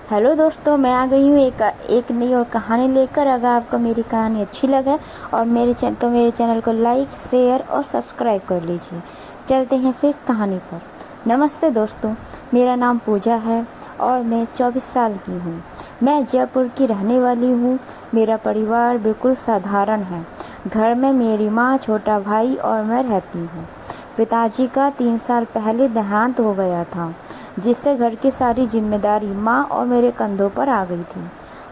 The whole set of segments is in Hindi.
हेलो दोस्तों, मैं आ गई हूँ एक नई और कहानी लेकर। अगर आपको मेरी कहानी अच्छी लगे और मेरे चैनल को लाइक, शेयर और सब्सक्राइब कर लीजिए। चलते हैं फिर कहानी पर। नमस्ते दोस्तों, मेरा नाम पूजा है और मैं 24 साल की हूँ। मैं जयपुर की रहने वाली हूँ। मेरा परिवार बिल्कुल साधारण है। घर में मेरी माँ, छोटा भाई और मैं रहती हूँ। पिताजी का 3 साल पहले देहांत हो गया था, जिससे घर की सारी जिम्मेदारी माँ और मेरे कंधों पर आ गई थी।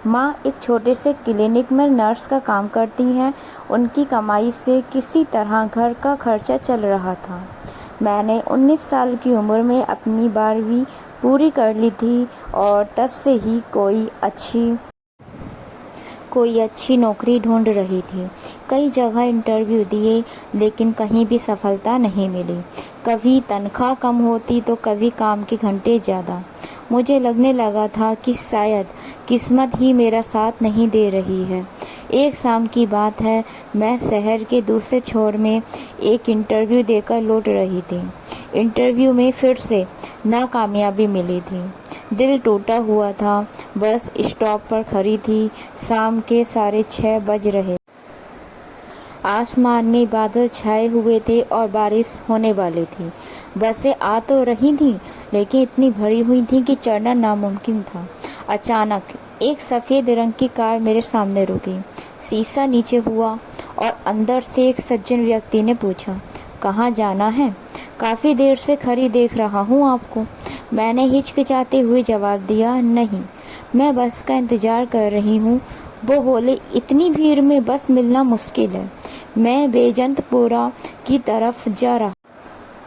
माँ एक छोटे से क्लिनिक में नर्स का काम करती हैं। उनकी कमाई से किसी तरह घर का खर्चा चल रहा था। मैंने 19 साल की उम्र में अपनी 12वीं पूरी कर ली थी और तब से ही कोई अच्छी नौकरी ढूंढ रही थी। कई जगह इंटरव्यू दिए, लेकिन कहीं भी सफलता नहीं मिली। कभी तनख्वाह कम होती तो कभी काम के घंटे ज़्यादा। मुझे लगने लगा था कि शायद किस्मत ही मेरा साथ नहीं दे रही है। एक शाम की बात है, मैं शहर के दूसरे छोर में एक इंटरव्यू देकर लौट रही थी। इंटरव्यू में फिर से नाकामयाबी मिली थी। दिल टूटा हुआ था। बस स्टॉप पर खड़ी थी। शाम के 6:30 बज रहे। आसमान में बादल छाए हुए थे और बारिश होने वाली थी। बसें आ तो रही थीं, लेकिन इतनी भरी हुई थी कि चढ़ना नामुमकिन था। अचानक एक सफ़ेद रंग की कार मेरे सामने रुकी। शीशा नीचे हुआ और अंदर से एक सज्जन व्यक्ति ने पूछा, कहाँ जाना है? काफ़ी देर से खड़ी देख रहा हूँ आपको। मैंने हिचकिचाते हुए जवाब दिया, नहीं, मैं बस का इंतज़ार कर रही हूँ। वो बोले, इतनी भीड़ में बस मिलना मुश्किल है। मैं बेजंतपुरा की तरफ जा रहा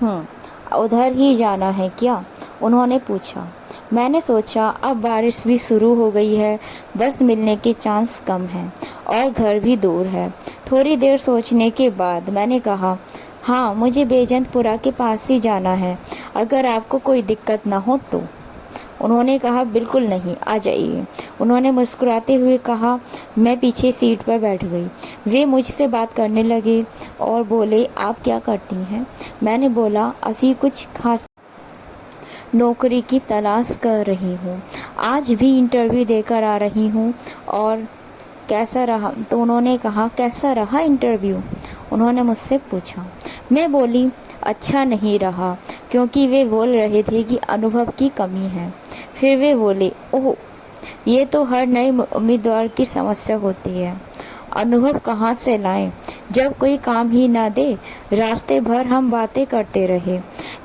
हूँ। उधर ही जाना है क्या? उन्होंने पूछा। मैंने सोचा अब बारिश भी शुरू हो गई है, बस मिलने के चांस कम हैं और घर भी दूर है। थोड़ी देर सोचने के बाद मैंने कहा, हाँ, मुझे बेजंतपुरा के पास ही जाना है, अगर आपको कोई दिक्कत ना हो तो। उन्होंने कहा, बिल्कुल नहीं, आ जाइए। उन्होंने मुस्कुराते हुए कहा। मैं पीछे सीट पर बैठ गई। वे मुझसे बात करने लगे और बोले, आप क्या करती हैं? मैंने बोला, अभी कुछ खास नौकरी की तलाश कर रही हूँ। आज भी इंटरव्यू देकर आ रही हूँ। और कैसा रहा? तो उन्होंने कहा, कैसा रहा इंटरव्यू? उन्होंने मुझसे पूछा। मैं बोली, अच्छा नहीं रहा, क्योंकि वे बोल रहे थे कि अनुभव की कमी है। फिर वे बोले, ओह, ये तो हर नए उम्मीदवार की समस्या होती है। अनुभव कहाँ से लाएं, जब कोई काम ही ना दे। रास्ते भर हम बातें करते रहे।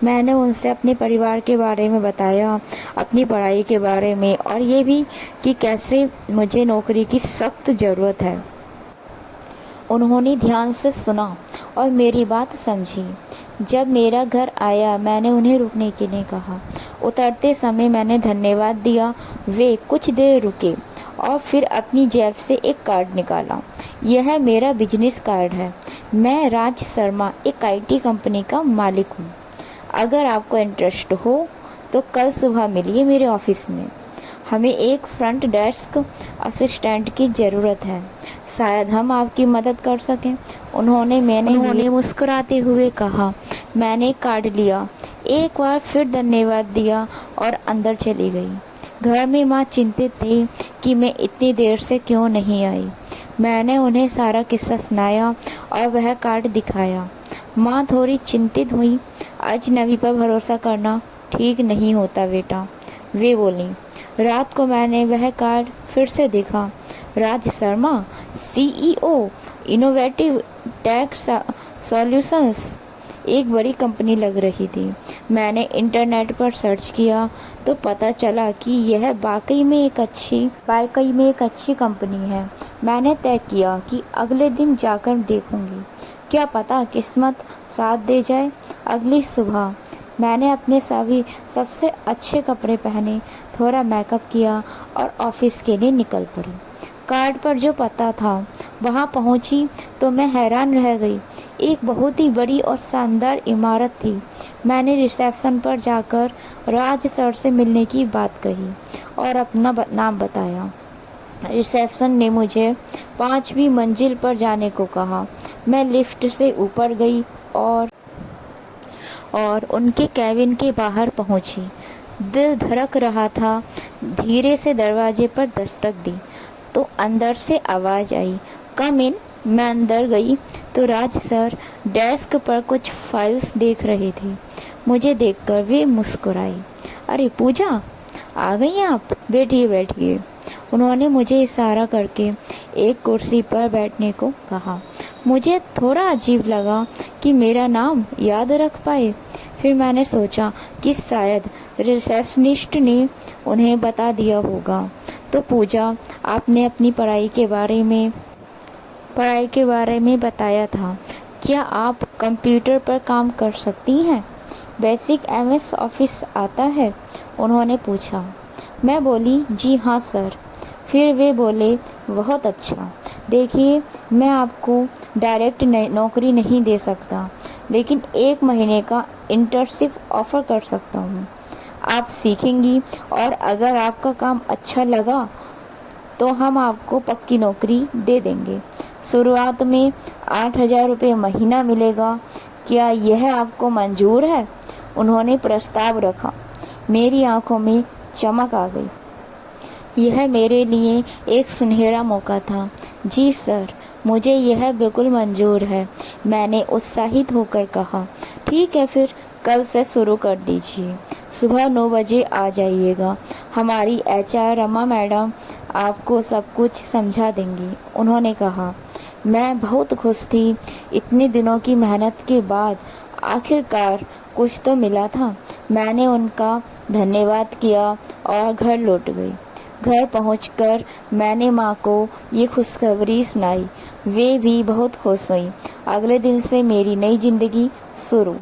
मैंने उनसे अपने परिवार के बारे में बताया, अपनी पढ़ाई के बारे में, और ये भी कि कैसे मुझे नौकरी की सख्त ज़रूरत है। उन्होंने ध्यान से सुना और मेरी बात समझी। जब मेरा घर आया, मैंने उन्हें रुकने के लिए कहा। उतरते समय मैंने धन्यवाद दिया। वे कुछ देर रुके और फिर अपनी जेब से एक कार्ड निकाला। यह मेरा बिजनेस कार्ड है। मैं राज शर्मा, एक आईटी कंपनी का मालिक हूँ। अगर आपको इंटरेस्ट हो तो कल सुबह मिलिए मेरे ऑफिस में। हमें एक फ्रंट डेस्क असिस्टेंट की ज़रूरत है। शायद हम आपकी मदद कर सकें। उन्होंने मुस्कुराते हुए कहा। मैंने कार्ड लिया, एक बार फिर धन्यवाद दिया और अंदर चली गई। घर में माँ चिंतित थी कि मैं इतनी देर से क्यों नहीं आई। मैंने उन्हें सारा किस्सा सुनाया और वह कार्ड दिखाया। माँ थोड़ी चिंतित हुई। अजनबी पर भरोसा करना ठीक नहीं होता बेटा, वे बोली। रात को मैंने वह कार्ड फिर से देखा। Raj Sharma, CEO, innovative tech solutions, एक बड़ी कंपनी लग रही थी। मैंने इंटरनेट पर सर्च किया तो पता चला कि यह वाकई में एक अच्छी कंपनी है। मैंने तय किया कि अगले दिन जाकर देखूंगी। क्या पता किस्मत साथ दे जाए। अगली सुबह मैंने अपने सबसे अच्छे कपड़े पहने, थोड़ा मेकअप किया और ऑफिस के लिए निकल पड़ी। कार्ड पर जो पता था वहाँ पहुँची तो मैं हैरान रह गई। एक बहुत ही बड़ी और शानदार इमारत थी। मैंने रिसेप्शन पर जाकर राज सर से मिलने की बात कही और अपना नाम बताया। रिसेप्शन ने मुझे 5वीं मंजिल पर जाने को कहा। मैं लिफ्ट से ऊपर गई और उनके कैबिन के बाहर पहुंची। दिल धड़क रहा था। धीरे से दरवाजे पर दस्तक दी तो अंदर से आवाज़ आई, कम इन। मैं अंदर गई तो राज सर डेस्क पर कुछ फाइल्स देख रहे थे। मुझे देखकर वे मुस्कुराए। अरे पूजा, आ गई आप? बैठिए बैठिए। उन्होंने मुझे इशारा करके एक कुर्सी पर बैठने को कहा। मुझे थोड़ा अजीब लगा कि मेरा नाम याद रख पाए। फिर मैंने सोचा कि शायद रिसेप्शनिस्ट ने उन्हें बता दिया होगा। तो पूजा, आपने अपनी पढ़ाई के बारे में बताया था। क्या आप कंप्यूटर पर काम कर सकती हैं? बेसिक एमएस ऑफिस आता है? उन्होंने पूछा। मैं बोली, जी हाँ सर। फिर वे बोले, बहुत अच्छा। देखिए, मैं आपको डायरेक्ट नौकरी नहीं दे सकता, लेकिन 1 महीने का इंटर्नशिप ऑफ़र कर सकता हूँ। आप सीखेंगी और अगर आपका काम अच्छा लगा तो हम आपको पक्की नौकरी दे देंगे। शुरुआत में 8,000 रुपये महीना मिलेगा। क्या यह आपको मंजूर है? उन्होंने प्रस्ताव रखा। मेरी आंखों में चमक आ गई। यह मेरे लिए एक सुनहरा मौका था। जी सर, मुझे यह बिल्कुल मंजूर है, मैंने उत्साहित होकर कहा। ठीक है, फिर कल से शुरू कर दीजिए। सुबह 9 बजे आ जाइएगा। हमारी एचआर रमा मैडम आपको सब कुछ समझा देंगी, उन्होंने कहा। मैं बहुत खुश थी। इतने दिनों की मेहनत के बाद आखिरकार कुछ तो मिला था। मैंने उनका धन्यवाद किया और घर लौट गई। घर पहुंचकर मैंने माँ को ये खुशखबरी सुनाई। वे भी बहुत खुश हुई। अगले दिन से मेरी नई जिंदगी शुरू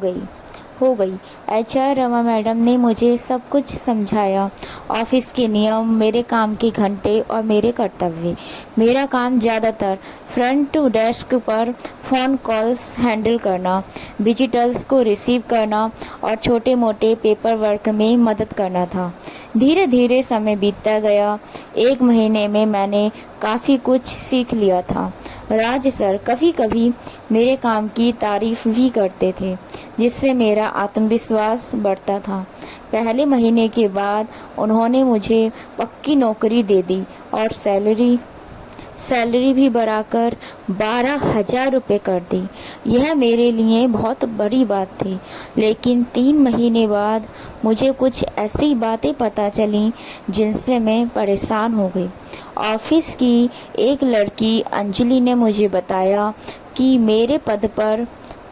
हो गई। एचआर रमा मैडम ने मुझे सब कुछ समझाया, ऑफिस के नियम, मेरे काम के घंटे और मेरे कर्तव्य। मेरा काम ज़्यादातर फ्रंट डेस्क पर फ़ोन कॉल्स हैंडल करना, विजिटर्स को रिसीव करना और छोटे मोटे पेपर वर्क में मदद करना था। धीरे धीरे समय बीतता गया। 1 महीने में मैंने काफ़ी कुछ सीख लिया था। राज सर कभी कभी मेरे काम की तारीफ भी करते थे, जिससे मेरा आत्मविश्वास बढ़ता था। पहले महीने के बाद उन्होंने मुझे पक्की नौकरी दे दी और सैलरी भी बढ़ाकर 12,000 रुपये कर दी। यह मेरे लिए बहुत बड़ी बात थी। लेकिन 3 महीने बाद मुझे कुछ ऐसी बातें पता चलीं जिनसे मैं परेशान हो गई। ऑफिस की एक लड़की अंजलि ने मुझे बताया कि मेरे पद पर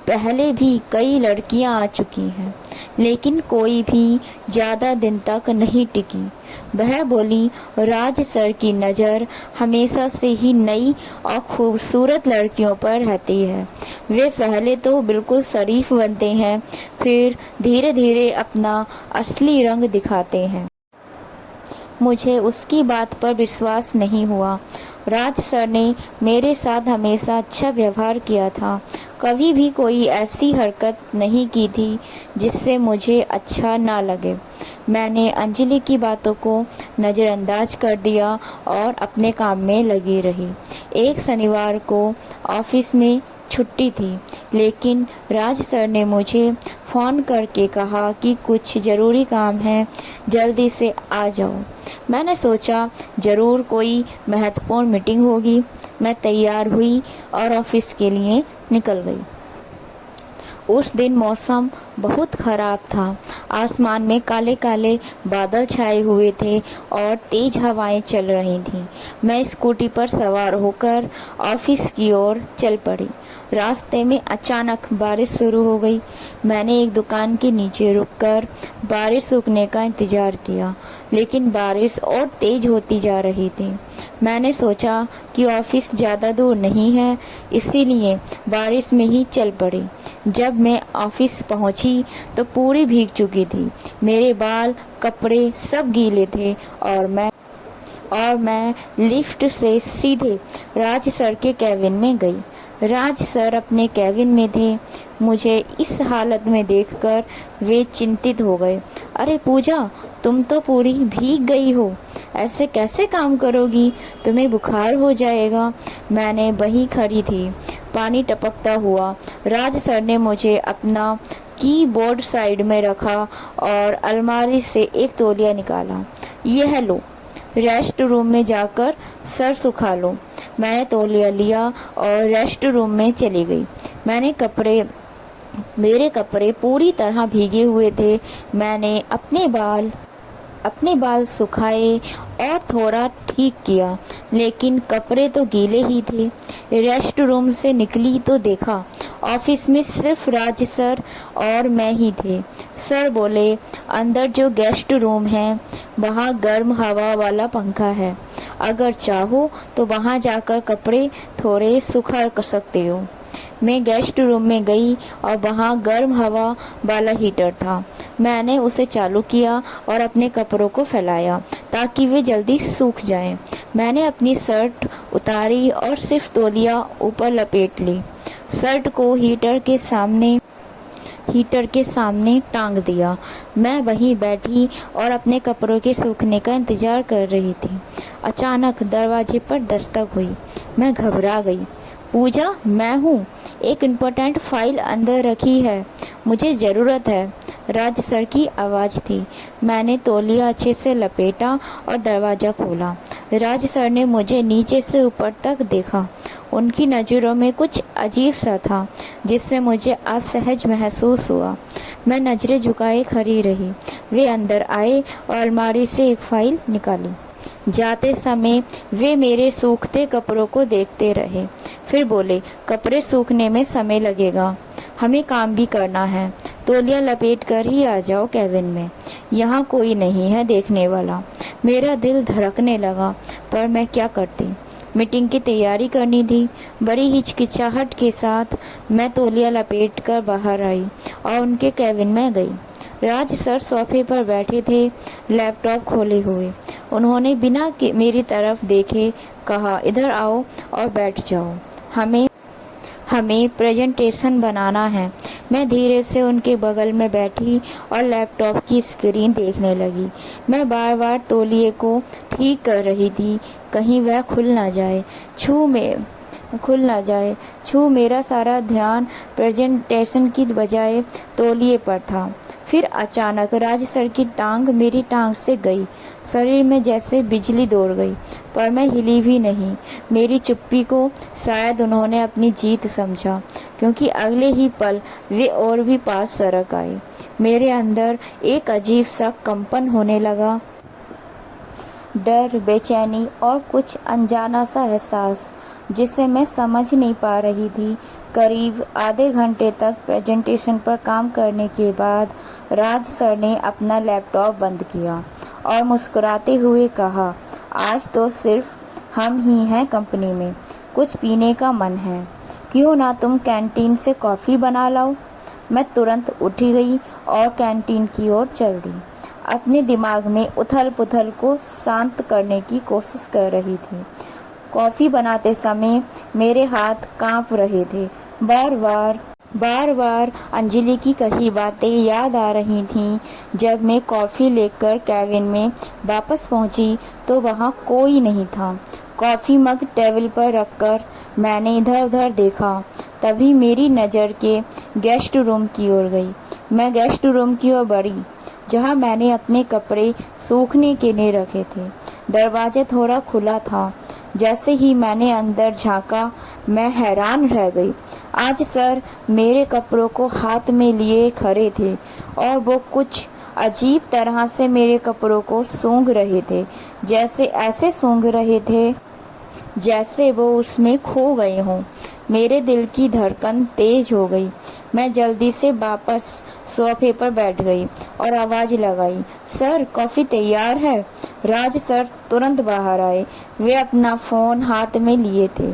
पहले भी कई लड़कियां आ चुकी हैं, लेकिन कोई भी ज़्यादा दिन तक नहीं टिकी। वह बोली, राज सर की नज़र हमेशा से ही नई और खूबसूरत लड़कियों पर रहती है। वे पहले तो बिल्कुल शरीफ बनते हैं, फिर धीरे धीरे अपना असली रंग दिखाते हैं। मुझे उसकी बात पर विश्वास नहीं हुआ। राज सर ने मेरे साथ हमेशा अच्छा व्यवहार किया था। कभी भी कोई ऐसी हरकत नहीं की थी जिससे मुझे अच्छा ना लगे। मैंने अंजलि की बातों को नज़रअंदाज कर दिया और अपने काम में लगी रही। एक शनिवार को ऑफिस में छुट्टी थी, लेकिन राज सर ने मुझे फ़ोन करके कहा कि कुछ ज़रूरी काम है, जल्दी से आ जाओ। मैंने सोचा ज़रूर कोई महत्वपूर्ण मीटिंग होगी। मैं तैयार हुई और ऑफिस के लिए निकल गई। उस दिन मौसम बहुत ख़राब था। आसमान में काले काले बादल छाए हुए थे और तेज़ हवाएं चल रही थीं। मैं स्कूटी पर सवार होकर ऑफिस की ओर चल पड़ी। रास्ते में अचानक बारिश शुरू हो गई। मैंने एक दुकान के नीचे रुककर बारिश रुकने का इंतज़ार किया, लेकिन बारिश और तेज़ होती जा रही थी। मैंने सोचा कि ऑफिस ज़्यादा दूर नहीं है, इसीलिए बारिश में ही चल पड़ी। जब मैं ऑफिस पहुंची तो पूरी भीग चुकी थी। मेरे बाल, कपड़े सब गीले थे और मैं लिफ्ट से सीधे राज सर के केबिन में गई। राज सर अपने केबिन में थे। मुझे इस हालत में देखकर वे चिंतित हो गए। अरे पूजा, तुम तो पूरी भीग गई हो, ऐसे कैसे काम करोगी? तुम्हें बुखार हो जाएगा। मैंने वहीं खड़ी थी, पानी टपकता हुआ। राज सर ने मुझे अपना कीबोर्ड साइड में रखा और अलमारी से एक तौलिया निकाला। यह लो, रेस्ट रूम में जाकर सर सुखा लो। मैंने तौलिया लिया और रेस्ट रूम में चली गई। मेरे कपड़े पूरी तरह भीगे हुए थे। मैंने अपने बाल सुखाए और थोड़ा ठीक किया, लेकिन कपड़े तो गीले ही थे। रेस्ट रूम से निकली तो देखा ऑफिस में सिर्फ राज सर और मैं ही थे। सर बोले, अंदर जो गेस्ट रूम है वहाँ गर्म हवा वाला पंखा है, अगर चाहो तो वहाँ जाकर कपड़े थोड़े सुखा सकते हो। मैं गेस्ट रूम में गई और वहाँ गर्म हवा वाला हीटर था। मैंने उसे चालू किया और अपने कपड़ों को फैलाया ताकि वे जल्दी सूख जाएं। मैंने अपनी शर्ट उतारी और सिर्फ तौलिया ऊपर लपेट ली। शर्ट को हीटर के सामने टांग दिया। मैं वहीं बैठी और अपने कपड़ों के सूखने का इंतजार कर रही थी। अचानक दरवाजे पर दस्तक हुई। मैं घबरा गई। पूजा, मैं हूँ। एक इम्पोर्टेंट फाइल अंदर रखी है, मुझे ज़रूरत है। राज सर की आवाज़ थी। मैंने तौलिया अच्छे से लपेटा और दरवाज़ा खोला। राज सर ने मुझे नीचे से ऊपर तक देखा। उनकी नज़रों में कुछ अजीब सा था जिससे मुझे असहज महसूस हुआ। मैं नज़रें झुकाए खड़ी रही। वे अंदर आए और अलमारी से एक फाइल निकाली। जाते समय वे मेरे सूखते कपड़ों को देखते रहे, फिर बोले, कपड़े सूखने में समय लगेगा, हमें काम भी करना है। तौलिया लपेट कर ही आ जाओ केबिन में, यहाँ कोई नहीं है देखने वाला। मेरा दिल धड़कने लगा, पर मैं क्या करती। मीटिंग की तैयारी करनी थी। बड़ी हिचकिचाहट के साथ मैं तौलिया लपेट कर बाहर आई और उनके केबिन में गई। राज सर सोफे पर बैठे थे, लैपटॉप खोले हुए। उन्होंने बिना मेरी तरफ देखे कहा, इधर आओ और बैठ जाओ, हमें प्रेजेंटेशन बनाना है। मैं धीरे से उनके बगल में बैठी और लैपटॉप की स्क्रीन देखने लगी। मैं बार बार तौलिए को ठीक कर रही थी, कहीं वह खुल ना जाए। मेरा सारा ध्यान प्रेजेंटेशन की बजाय तौलिए पर था। फिर अचानक राज सर की टांग मेरी टांग से गई। शरीर में जैसे बिजली दौड़ गई, पर मैं हिली भी नहीं। मेरी चुप्पी को शायद उन्होंने अपनी जीत समझा, क्योंकि अगले ही पल वे और भी पास सरक आए। मेरे अंदर एक अजीब सा कंपन होने लगा, डर, बेचैनी और कुछ अनजाना सा एहसास जिसे मैं समझ नहीं पा रही थी। करीब आधे घंटे तक प्रेजेंटेशन पर काम करने के बाद राज सर ने अपना लैपटॉप बंद किया और मुस्कुराते हुए कहा, आज तो सिर्फ हम ही हैं कंपनी में, कुछ पीने का मन है, क्यों ना तुम कैंटीन से कॉफ़ी बना लाओ। मैं तुरंत उठी गई और कैंटीन की ओर चल दी। अपने दिमाग में उथल पुथल को शांत करने की कोशिश कर रही थी। कॉफ़ी बनाते समय मेरे हाथ कांप रहे थे। बार बार अंजलि की कही बातें याद आ रही थीं। जब मैं कॉफ़ी लेकर केबिन में वापस पहुंची तो वहां कोई नहीं था। कॉफ़ी मग टेबल पर रखकर मैंने इधर उधर देखा, तभी मेरी नज़र के गेस्ट रूम की ओर गई। मैं गेस्ट रूम की ओर बढ़ी, जहां मैंने अपने कपड़े सूखने के लिए रखे थे। दरवाजा थोड़ा खुला था। जैसे ही मैंने अंदर झांका, मैं हैरान रह गई। आज सर मेरे कपड़ों को हाथ में लिए खड़े थे और वो कुछ अजीब तरह से मेरे कपड़ों को सूंघ रहे थे, जैसे ऐसे सूंघ रहे थे जैसे वो उसमें खो गए हों। मेरे दिल की धड़कन तेज हो गई। मैं जल्दी से वापस सोफे पर बैठ गई और आवाज़ लगाई, सर कॉफ़ी तैयार है। राज सर तुरंत बाहर आए। वे अपना फ़ोन हाथ में लिए थे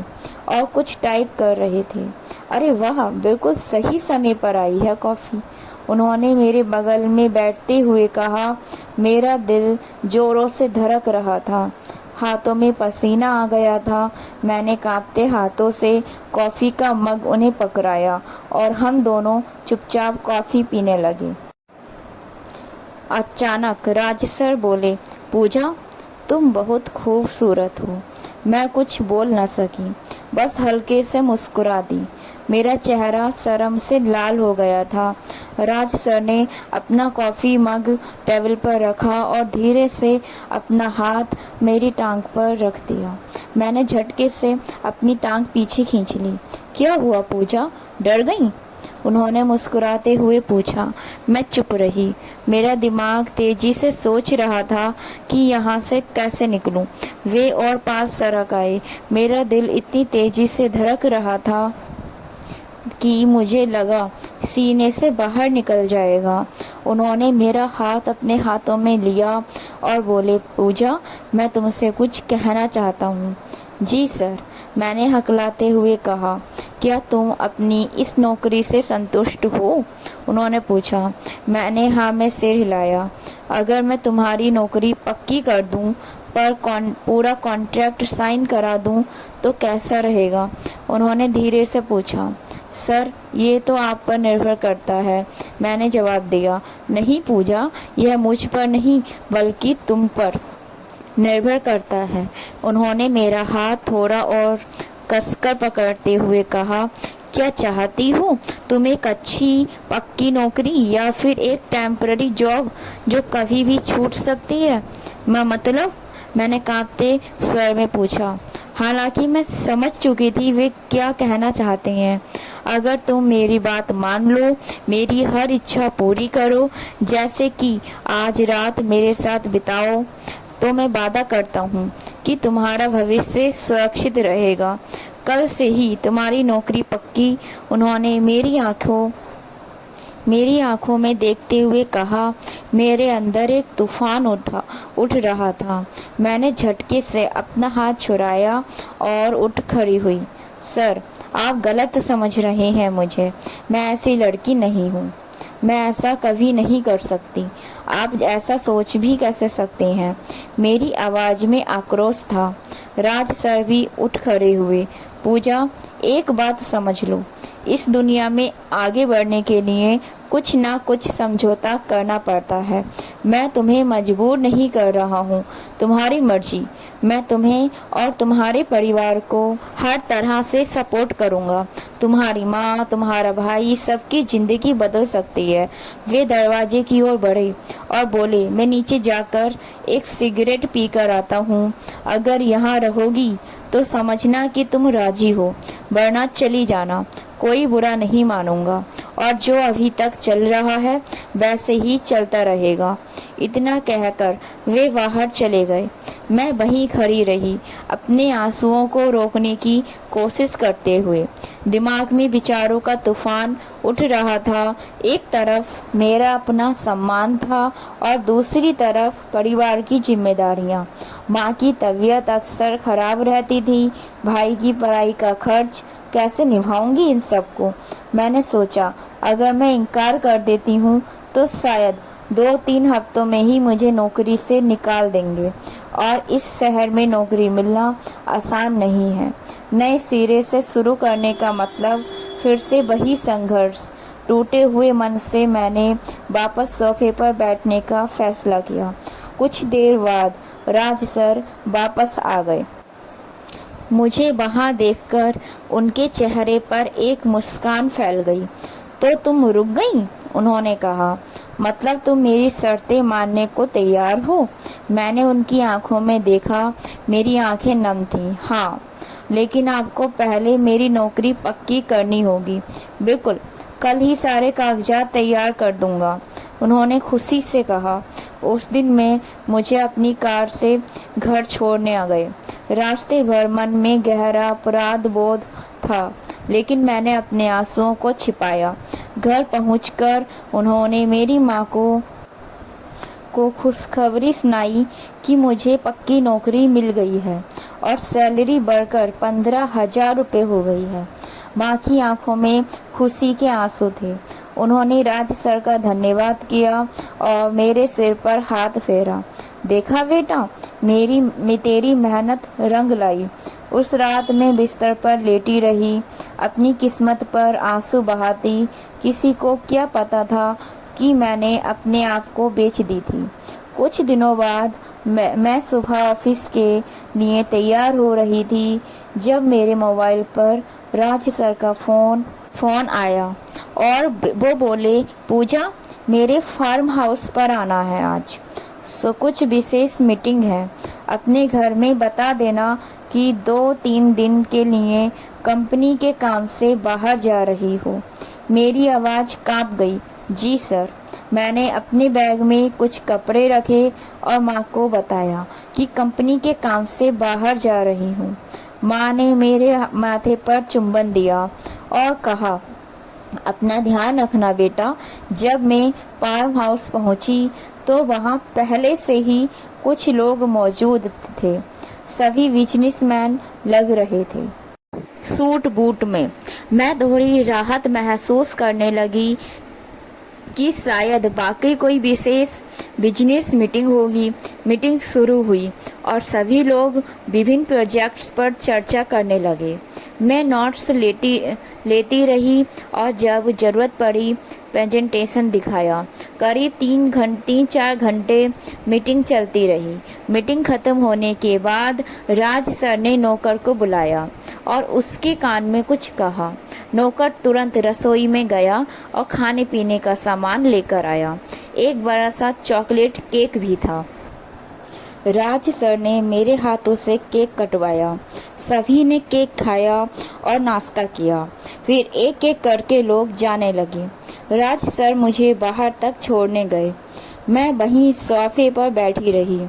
और कुछ टाइप कर रहे थे। अरे वाह, बिल्कुल सही समय पर आई है कॉफ़ी, उन्होंने मेरे बगल में बैठते हुए कहा। मेरा दिल ज़ोरों से धड़क रहा था, हाथों में पसीना आ गया था। मैंने कांपते हाथों से कॉफ़ी का मग उन्हें पकड़ाया और हम दोनों चुपचाप कॉफ़ी पीने लगे। अचानक राज सर बोले, पूजा तुम बहुत खूबसूरत हो। मैं कुछ बोल न सकी, बस हल्के से मुस्कुरा दी। मेरा चेहरा शर्म से लाल हो गया था। राज सर ने अपना कॉफ़ी मग टेबल पर रखा और धीरे से अपना हाथ मेरी टांग पर रख दिया। मैंने झटके से अपनी टांग पीछे खींच ली। क्या हुआ पूजा, डर गई? उन्होंने मुस्कुराते हुए पूछा। मैं चुप रही। मेरा दिमाग तेजी से सोच रहा था कि यहाँ से कैसे निकलूं। वे और पास सरक आए। मेरा दिल इतनी तेजी से धड़क रहा था कि मुझे लगा सीने से बाहर निकल जाएगा। उन्होंने मेरा हाथ अपने हाथों में लिया और बोले, पूजा, मैं तुमसे कुछ कहना चाहता हूँ। जी सर, मैंने हकलाते हुए कहा। क्या तुम अपनी इस नौकरी से संतुष्ट हो? उन्होंने पूछा। मैंने हाँ में सिर हिलाया। अगर मैं तुम्हारी नौकरी पक्की कर दूं पर पूरा कॉन्ट्रैक्ट साइन करा दूं तो कैसा रहेगा? उन्होंने धीरे से पूछा। सर, ये तो आप पर निर्भर करता है, मैंने जवाब दिया। नहीं पूजा, यह मुझ पर नहीं बल्कि तुम पर निर्भर करता है। उन्होंने मेरा हाथ थोड़ा और कसकर पकड़ते हुए कहा। क्या चाहती हो तुम, एक अच्छी पक्की नौकरी या फिर एक टेम्पररी जॉब जो कभी भी छूट सकती है? मतलब, मैंने कांपते स्वर में पूछा। हालांकि मैं समझ चुकी थी वे क्या कहना चाहते हैं। अगर तुम मेरी बात मान लो, मेरी हर इच्छा पूरी करो, जैसे कि आज रात मेरे साथ बिताओ, तो मैं वादा करता हूँ कि तुम्हारा भविष्य सुरक्षित रहेगा। कल से ही तुम्हारी नौकरी पक्की। उन्होंने मेरी आंखों में देखते हुए कहा। मेरे अंदर एक तूफान उठ रहा था। मैंने झटके से अपना हाथ छुड़ाया और उठ खड़ी हुई। सर, आप गलत समझ रहे हैं मुझे। मैं ऐसी लड़की नहीं हूँ। मैं ऐसा कभी नहीं कर सकती। आप ऐसा सोच भी कैसे सकते हैं? मेरी आवाज़ में आक्रोश था। राज सर भी उठ खड़े हुए। पूजा, एक बात समझ लो, इस दुनिया में आगे बढ़ने के लिए कुछ ना कुछ समझौता करना पड़ता है। मैं तुम्हें मजबूर नहीं कर रहा हूँ, तुम्हारी मर्जी। मैं तुम्हें और तुम्हारे परिवार को हर तरह से सपोर्ट करूँगा। तुम्हारी माँ, तुम्हारा भाई, सबकी ज़िंदगी बदल सकती है। वे दरवाजे की ओर बढ़े और बोले, मैं नीचे जाकर एक सिगरेट पीकर आता हूँ। अगर यहाँ रहोगी तो समझना कि तुम राजी हो, वरना चली जाना। कोई बुरा नहीं मानूंगा और जो अभी तक चल रहा है वैसे ही चलता रहेगा। इतना कहकर वे बाहर चले गए। मैं वहीं खड़ी रही, अपने आंसुओं को रोकने की कोशिश करते हुए। दिमाग में विचारों का तूफान उठ रहा था। एक तरफ मेरा अपना सम्मान था और दूसरी तरफ परिवार की जिम्मेदारियां। माँ की तबीयत अक्सर खराब रहती थी। भाई की पढ़ाई का खर्च कैसे निभाऊंगी इन सबको? मैंने सोचा, अगर मैं इनकार कर देती हूँ तो शायद 2-3 हफ्तों में ही मुझे नौकरी से निकाल देंगे और इस शहर में नौकरी मिलना आसान नहीं है। नए सिरे से शुरू करने का मतलब फिर से वही संघर्ष। टूटे हुए मन से मैंने वापस सोफे पर बैठने का फैसला किया। कुछ देर बाद राज सर वापस आ गए। मुझे वहां देखकर उनके चेहरे पर एक मुस्कान फैल गई। तो तुम रुक गई? उन्होंने कहा। मतलब तुम मेरी शर्तें मानने को तैयार हो? मैंने उनकी आंखों में देखा। मेरी आंखें नम थीं। हाँ, लेकिन आपको पहले मेरी नौकरी पक्की करनी होगी। बिल्कुल, कल ही सारे कागजात तैयार कर दूंगा, उन्होंने खुशी से कहा। उस दिन मैं मुझे अपनी कार से घर छोड़ने आ गए। रास्ते भर मन में गहरा अपराध बोध था, लेकिन मैंने अपने आंसुओं को छिपाया। घर पहुंचकर उन्होंने मेरी माँ को खुशखबरी सुनाई कि मुझे पक्की नौकरी मिल गई है और सैलरी बढ़कर 15,000 रुपये हो गई है। माँ की आंखों में खुशी के आंसू थे। उन्होंने राज सर का धन्यवाद किया और मेरे सिर पर हाथ फेरा। देखा बेटा, तेरी मेहनत रंग लाई। उस रात मैं बिस्तर पर लेटी रही, अपनी किस्मत पर आंसू बहाती। किसी को क्या पता था कि मैंने अपने आप को बेच दी थी। कुछ दिनों बाद मैं सुबह ऑफिस के लिए तैयार हो रही थी जब मेरे मोबाइल पर राज सर का फ़ोन आया और वो बोले, पूजा, मेरे फार्म हाउस पर आना है आज। कुछ विशेष मीटिंग है। अपने घर में बता देना कि 2-3 दिन के लिए कंपनी के काम से बाहर जा रही हो। मेरी आवाज़ कांप गई। जी सर। मैंने अपने बैग में कुछ कपड़े रखे और माँ को बताया कि कंपनी के काम से बाहर जा रही हूँ। माँ ने मेरे माथे पर चुंबन दिया और कहा, अपना ध्यान रखना बेटा। जब मैं फार्म हाउस पहुंची तो वहां पहले से ही कुछ लोग मौजूद थे। सभी बिजनेसमैन लग रहे थे, सूट बूट में। मैं थोड़ी राहत महसूस करने लगी कि शायद बाकी कोई विशेष बिजनेस मीटिंग होगी। मीटिंग शुरू हुई और सभी लोग विभिन्न प्रोजेक्ट्स पर चर्चा करने लगे। मैं नोट्स लेती रही और जब ज़रूरत पड़ी प्रेजेंटेशन दिखाया। करीब 3-4 घंटे मीटिंग चलती रही। मीटिंग खत्म होने के बाद राज सर ने नौकर को बुलाया और उसके कान में कुछ कहा। नौकर तुरंत रसोई में गया और खाने पीने का सामान लेकर आया। एक बड़ा सा चॉकलेट केक भी था। राज सर ने मेरे हाथों से केक कटवाया। सभी ने केक खाया और नाश्ता किया। फिर एक एक करके लोग जाने लगे। राज सर मुझे बाहर तक छोड़ने गए। मैं वहीं सोफे पर बैठी रही,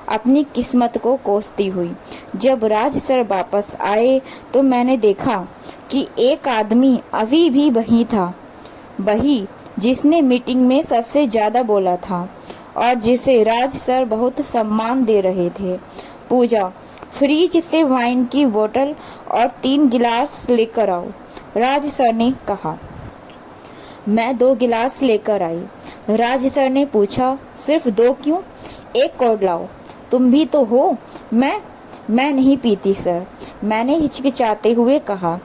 अपनी किस्मत को कोसती हुई। जब राज सर वापस आए तो मैंने देखा कि एक आदमी अभी भी वहीं था, वही जिसने मीटिंग में सबसे ज़्यादा बोला था और जिसे राज सर बहुत सम्मान दे रहे थे। पूजा, फ्रिज से वाइन की बोतल और 3 गिलास लेकर आओ, राज सर ने कहा। मैं 2 गिलास लेकर आई। राज सर ने पूछा, सिर्फ 2 क्यों? एक और लाओ, तुम भी तो हो। मैं नहीं पीती सर, मैंने हिचकिचाते हुए कहा।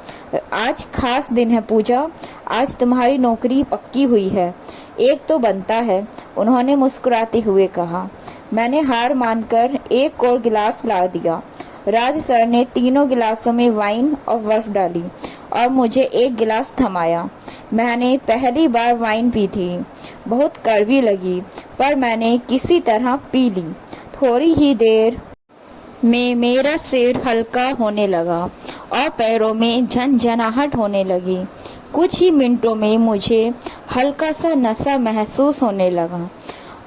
आज खास दिन है पूजा, आज तुम्हारी नौकरी पक्की हुई है, एक तो बनता है, उन्होंने मुस्कुराते हुए कहा। मैंने हार मानकर एक और गिलास ला दिया। राज सर ने तीनों गिलासों में वाइन और बर्फ डाली और मुझे एक गिलास थमाया। मैंने पहली बार वाइन पी थी, बहुत कड़वी लगी, पर मैंने किसी तरह पी ली। थोड़ी ही देर में मेरा सिर हल्का होने लगा और पैरों में झनझनाहट होने लगी। कुछ ही मिनटों में मुझे हल्का सा नशा महसूस होने लगा।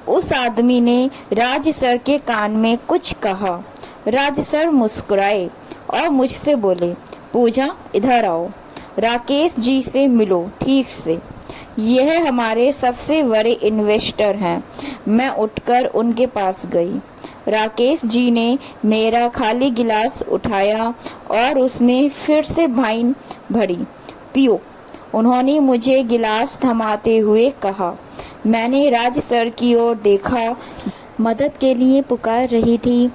उस आदमी ने राज सर के कान में कुछ कहा। राज सर मुस्कुराए और मुझसे बोले, पूजा इधर आओ, राकेश जी से मिलो ठीक से, यह हमारे सबसे बड़े इन्वेस्टर हैं। मैं उठकर उनके पास गई। राकेश जी ने मेरा खाली गिलास उठाया और उसमें फिर से वाइन भरी। पियो, उन्होंने मुझे गिलास थमाते हुए कहा। मैंने राज सर की ओर देखा, मदद के लिए पुकार रही थी।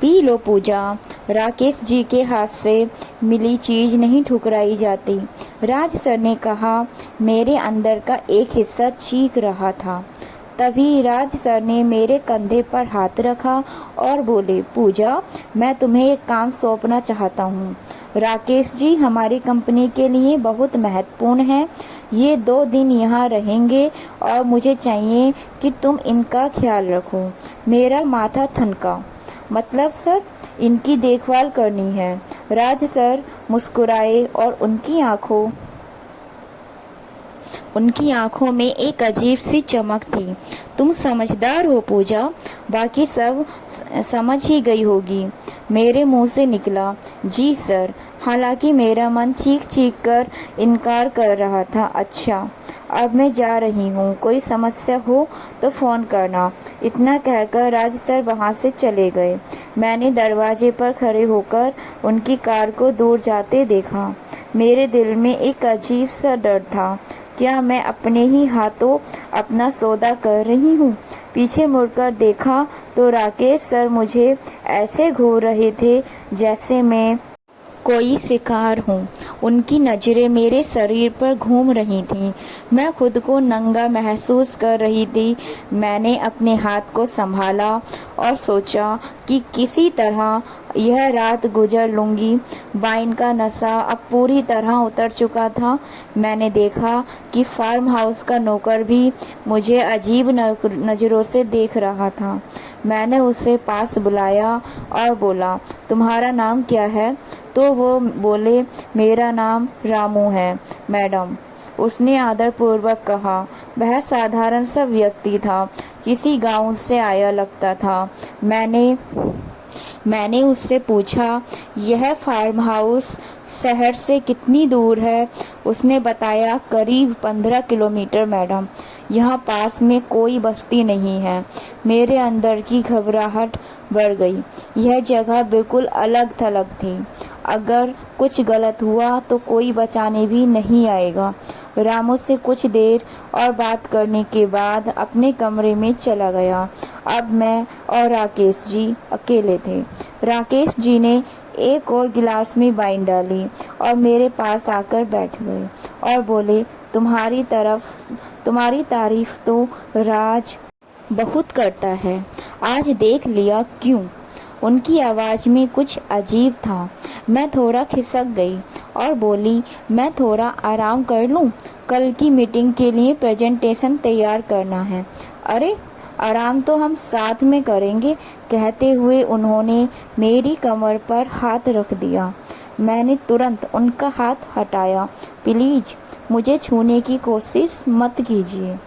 पी लो पूजा, राकेश जी के हाथ से मिली चीज नहीं ठुकराई जाती, राज सर ने कहा। मेरे अंदर का एक हिस्सा चीख रहा था। तभी राज सर ने मेरे कंधे पर हाथ रखा और बोले, पूजा, मैं तुम्हें एक काम सौंपना चाहता हूँ। राकेश जी हमारी कंपनी के लिए बहुत महत्वपूर्ण है। ये 2 दिन यहाँ रहेंगे और मुझे चाहिए कि तुम इनका ख्याल रखो। मेरा माथा ठनका। मतलब सर, इनकी देखभाल करनी है। राज सर मुस्कुराए और उनकी आंखों में एक अजीब सी चमक थी। तुम समझदार हो पूजा, बाकी सब समझ ही गई होगी। मेरे मुंह से निकला, जी सर। हालांकि मेरा मन चीख चीख कर इनकार कर रहा था। अच्छा, अब मैं जा रही हूँ, कोई समस्या हो तो फ़ोन करना। इतना कहकर राज सर वहाँ से चले गए। मैंने दरवाजे पर खड़े होकर उनकी कार को दूर जाते देखा। मेरे दिल में एक अजीब सा डर था। क्या मैं अपने ही हाथों अपना सौदा कर रही हूँ? पीछे मुड़कर देखा तो राकेश सर मुझे ऐसे घूर रहे थे जैसे मैं कोई शिकार हूँ। उनकी नज़रें मेरे शरीर पर घूम रही थीं। मैं खुद को नंगा महसूस कर रही थी। मैंने अपने हाथ को संभाला और सोचा कि किसी तरह यह रात गुजर लूँगी। वाइन का नशा अब पूरी तरह उतर चुका था। मैंने देखा कि फार्म हाउस का नौकर भी मुझे अजीब नज़रों से देख रहा था। मैंने उसे पास बुलाया और बोला, तुम्हारा नाम क्या है? तो वो बोले, मेरा नाम रामू है मैडम। उसने आदरपूर्वक कहा। वह साधारण सा व्यक्ति था, किसी गांव से आया लगता था। मैंने उससे पूछा, यह फार्म हाउस शहर से कितनी दूर है? उसने बताया, करीब 15 किलोमीटर मैडम। यहाँ पास में कोई बस्ती नहीं है। मेरे अंदर की घबराहट बढ़ गई। यह जगह बिल्कुल अलग थलग थी। अगर कुछ गलत हुआ तो कोई बचाने भी नहीं आएगा। रामू से कुछ देर और बात करने के बाद अपने कमरे में चला गया। अब मैं और राकेश जी अकेले थे। राकेश जी ने एक और गिलास में वाइन डाली और मेरे पास आकर बैठ गए और बोले, तुम्हारी तारीफ तो राज बहुत करता है। आज देख लिया क्यों? उनकी आवाज़ में कुछ अजीब था। मैं थोड़ा खिसक गई और बोली, मैं थोड़ा आराम कर लूं? कल की मीटिंग के लिए प्रेजेंटेशन तैयार करना है। अरे, आराम तो हम साथ में करेंगे। कहते हुए उन्होंने मेरी कमर पर हाथ रख दिया। मैंने तुरंत उनका हाथ हटाया। प्लीज मुझे छूने की कोशिश मत कीजिए।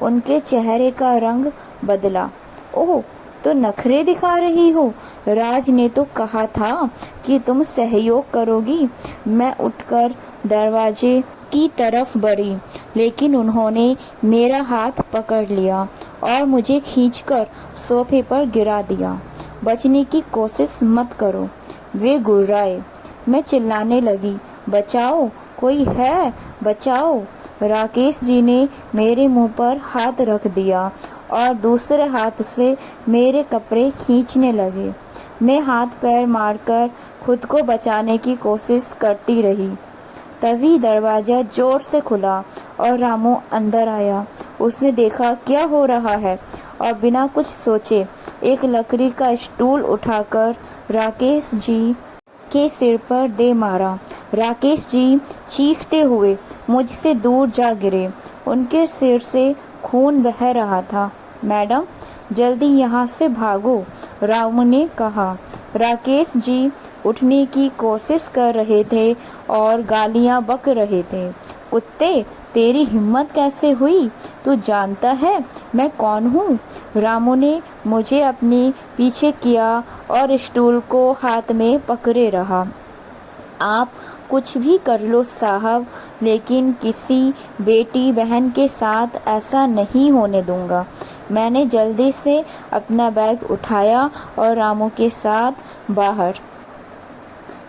उनके चेहरे का रंग बदला। ओह, तो नखरे दिखा रही हो? राज ने तो कहा था कि तुम सहयोग करोगी। मैं उठकर दरवाजे की तरफ बढ़ी, लेकिन उन्होंने मेरा हाथ पकड़ लिया और मुझे खींचकर सोफे पर गिरा दिया। बचने की कोशिश मत करो। वे गुर्राए। मैं चिल्लाने लगी, बचाओ, कोई है, बचाओ। राकेश जी ने मेरे मुंह पर हाथ रख दिया और दूसरे हाथ से मेरे कपड़े खींचने लगे। मैं हाथ पैर मारकर खुद को बचाने की कोशिश करती रही। तभी दरवाज़ा जोर से खुला और रामू अंदर आया। उसने देखा क्या हो रहा है और बिना कुछ सोचे एक लकड़ी का स्टूल उठाकर राकेश जी के सिर पर दे मारा। राकेश जी चीखते हुए मुझसे दूर जा गिरे। उनके सिर से खून बह रहा था। मैडम, जल्दी यहाँ से भागो, रामू ने कहा। राकेश जी उठने की कोशिश कर रहे थे और गालियाँ बक रहे थे। कुत्ते, तेरी हिम्मत कैसे हुई? तू जानता है मैं कौन हूँ? रामू ने मुझे अपने पीछे किया और स्टूल को हाथ में पकड़े रहा। आप कुछ भी कर लो साहब, लेकिन किसी बेटी बहन के साथ ऐसा नहीं होने दूंगा। मैंने जल्दी से अपना बैग उठाया और रामू के साथ बाहर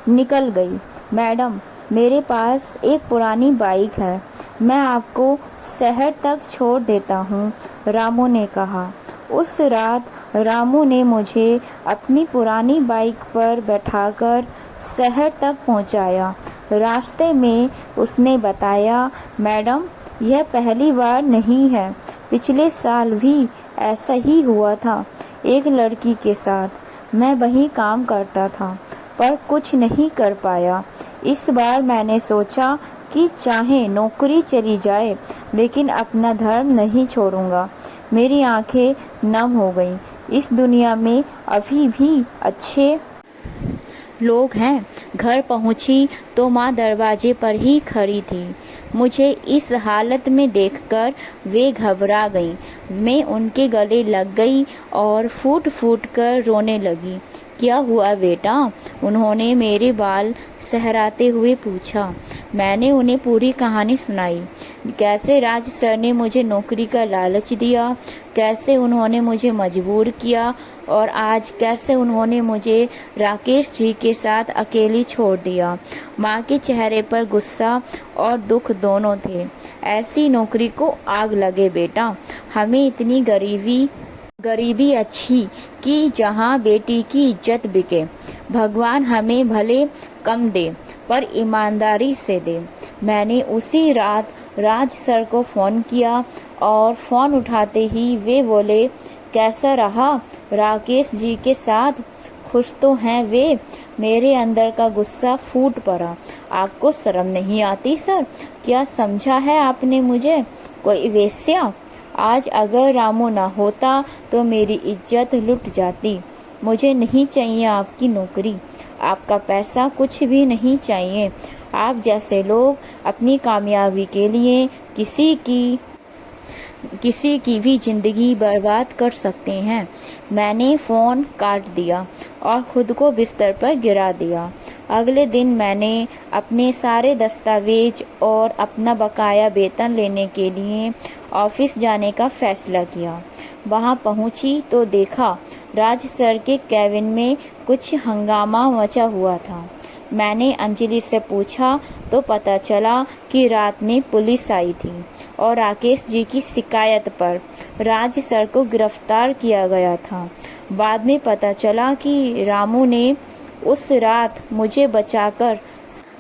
निकल गई। मैडम, मेरे पास एक पुरानी बाइक है, मैं आपको शहर तक छोड़ देता हूँ, रामू ने कहा। उस रात रामू ने मुझे अपनी पुरानी बाइक पर बैठाकर शहर तक पहुँचाया। रास्ते में उसने बताया, मैडम, यह पहली बार नहीं है, पिछले साल भी ऐसा ही हुआ था एक लड़की के साथ। मैं वहीं काम करता था पर कुछ नहीं कर पाया। इस बार मैंने सोचा कि चाहे नौकरी चली जाए लेकिन अपना धर्म नहीं छोड़ूंगा। मेरी आंखें नम हो गईं। इस दुनिया में अभी भी अच्छे लोग हैं। घर पहुंची तो माँ दरवाजे पर ही खड़ी थी। मुझे इस हालत में देखकर वे घबरा गईं। मैं उनके गले लग गई और फूट फूट कर रोने लगी। क्या हुआ बेटा? उन्होंने मेरे बाल सहराते हुए पूछा। मैंने उन्हें पूरी कहानी सुनाई। कैसे राज सर ने मुझे नौकरी का लालच दिया, कैसे उन्होंने मुझे मजबूर किया और आज कैसे उन्होंने मुझे राकेश जी के साथ अकेली छोड़ दिया। माँ के चेहरे पर गुस्सा और दुख दोनों थे। ऐसी नौकरी को आग लगे बेटा। हमें इतनी गरीबी अच्छी कि जहाँ बेटी की इज्जत बिके। भगवान हमें भले कम दे पर ईमानदारी से दे। मैंने उसी रात राज सर को फ़ोन किया और फ़ोन उठाते ही वे बोले, कैसा रहा राकेश जी के साथ? खुश तो हैं वे? मेरे अंदर का गुस्सा फूट पड़ा। आपको शर्म नहीं आती सर? क्या समझा है आपने मुझे, कोई वेश्या? आज अगर रामू ना होता तो मेरी इज्जत लुट जाती। मुझे नहीं चाहिए आपकी नौकरी, आपका पैसा, कुछ भी नहीं चाहिए। आप जैसे लोग अपनी कामयाबी के लिए किसी की भी ज़िंदगी बर्बाद कर सकते हैं। मैंने फ़ोन काट दिया और ख़ुद को बिस्तर पर गिरा दिया। अगले दिन मैंने अपने सारे दस्तावेज और अपना बकाया वेतन लेने के लिए ऑफिस जाने का फ़ैसला किया। वहाँ पहुँची तो देखा राज सर के केबिन में कुछ हंगामा मचा हुआ था। मैंने अंजलि से पूछा तो पता चला कि रात में पुलिस आई थी और राकेश जी की शिकायत पर राज सर को गिरफ्तार किया गया था। बाद में पता चला कि रामू ने उस रात मुझे बचाकर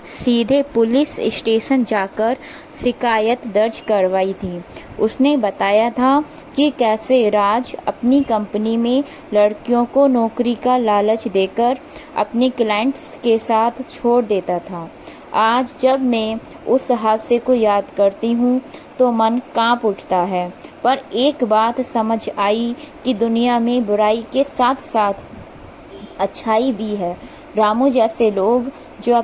सीधे पुलिस स्टेशन जाकर शिकायत दर्ज करवाई थी। उसने बताया था कि कैसे राज अपनी कंपनी में लड़कियों को नौकरी का लालच देकर अपने क्लाइंट्स के साथ छोड़ देता था। आज जब मैं उस हादसे को याद करती हूँ तो मन कांप उठता है। पर एक बात समझ आई कि दुनिया में बुराई के साथ साथ अच्छाई भी है। रामू जैसे लोग जो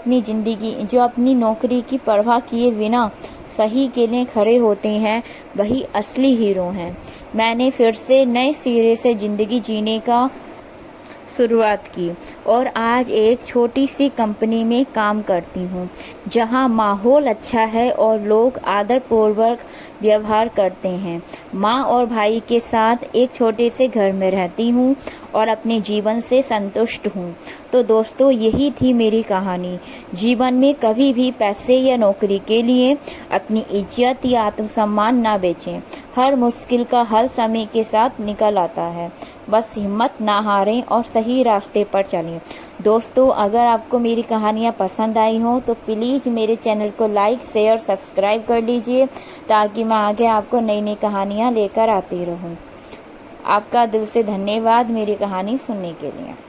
अपनी नौकरी की परवाह किए बिना सही के लिए खड़े होते हैं, वही असली हीरो हैं। मैंने फिर से नए सिरे से ज़िंदगी जीने का शुरुआत की और आज एक छोटी सी कंपनी में काम करती हूँ, जहाँ माहौल अच्छा है और लोग आदरपूर्वक व्यवहार करते हैं। माँ और भाई के साथ एक छोटे से घर में रहती हूँ और अपने जीवन से संतुष्ट हूँ। तो दोस्तों, यही थी मेरी कहानी। जीवन में कभी भी पैसे या नौकरी के लिए अपनी इज्जत या आत्मसम्मान ना बेचें। हर मुश्किल का हल समय के साथ निकल आता है। बस हिम्मत ना हारें और सही रास्ते पर चलें। दोस्तों, अगर आपको मेरी कहानियाँ पसंद आई हों तो प्लीज़ मेरे चैनल को लाइक, शेयर, सब्सक्राइब कर लीजिए, ताकि मैं आगे आपको नई नई कहानियाँ लेकर आती रहूँ। आपका दिल से धन्यवाद मेरी कहानी सुनने के लिए।